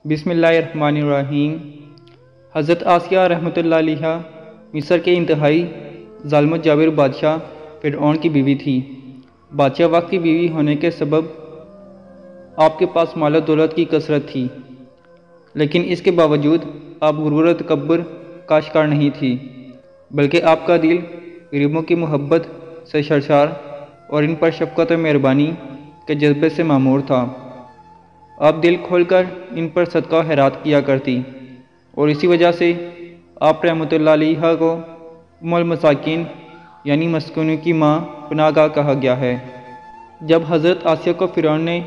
بسم اللہ الرحمن الرحیم۔ حضرت آسیہ رحمۃ اللہ علیہ مصر کے انتہائی ظالم و جابر بادشاہ فرعون کی بیوی تھی۔ بادشاہ وقت کی بیوی ہونے کے سبب آپ کے پاس مال و دولت کی کثرت تھی، لیکن اس کے باوجود آپ غرور و تکبر کا شکار نہیں تھی، بلکہ آپ کا دل غریبوں کی محبت سے سرشار اور ان پر شفقت و مہربانی کے جذبے سے معمور تھا۔ آپ دل کھول کر ان پر صدقہ و خیرات کیا کرتی، اور اسی وجہ سے آپ رحمۃ اللہ علیہ کو ام المساکین یعنی مسکینوں کی ماں پناہ گاہ کہا گیا ہے۔ جب حضرت آسیہ کو فرعون نے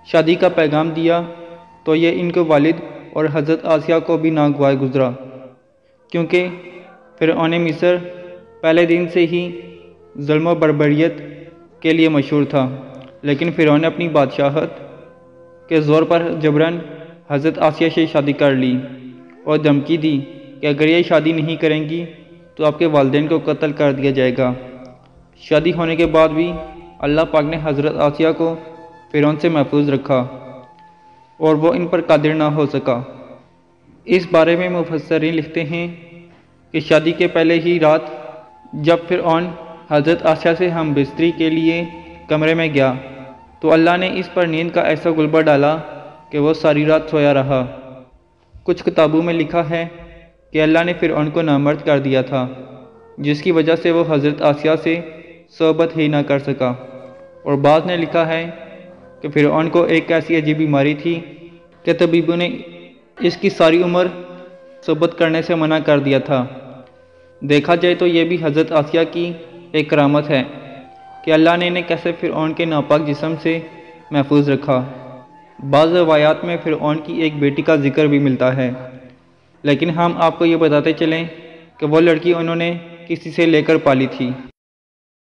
شادی کا پیغام دیا تو یہ ان کے والد اور حضرت آسیہ کو بھی ناگوار گزرا، کیونکہ فرعون مصر پہلے دن سے ہی ظلم و بربریت کے لیے مشہور تھا، لیکن فرعون نے اپنی بادشاہت کے زور پر جبراً حضرت آسیہ سے شادی کر لی اور دھمکی دی کہ اگر یہ شادی نہیں کریں گی تو آپ کے والدین کو قتل کر دیا جائے گا۔ شادی ہونے کے بعد بھی اللہ پاک نے حضرت آسیہ کو فرعون سے محفوظ رکھا اور وہ ان پر قادر نہ ہو سکا۔ اس بارے میں مفسرین لکھتے ہیں کہ شادی کے پہلے ہی رات جب فرعون حضرت آسیہ سے ہم بستری کے لیے کمرے میں گیا تو اللہ نے اس پر نیند کا ایسا غلبہ ڈالا کہ وہ ساری رات سویا رہا۔ کچھ کتابوں میں لکھا ہے کہ اللہ نے فرعون کو نامرد کر دیا تھا، جس کی وجہ سے وہ حضرت آسیہ سے صحبت ہی نہ کر سکا، اور بعض نے لکھا ہے کہ فرعون کو ایک ایسی عجیب بیماری تھی کہ طبیبوں نے اس کی ساری عمر صحبت کرنے سے منع کر دیا تھا۔ دیکھا جائے تو یہ بھی حضرت آسیہ کی ایک کرامت ہے کہ اللہ نے انہیں کیسے فرعون کے ناپاک جسم سے محفوظ رکھا۔ بعض روایات میں فرعون کی ایک بیٹی کا ذکر بھی ملتا ہے، لیکن ہم آپ کو یہ بتاتے چلیں کہ وہ لڑکی انہوں نے کسی سے لے کر پالی تھی۔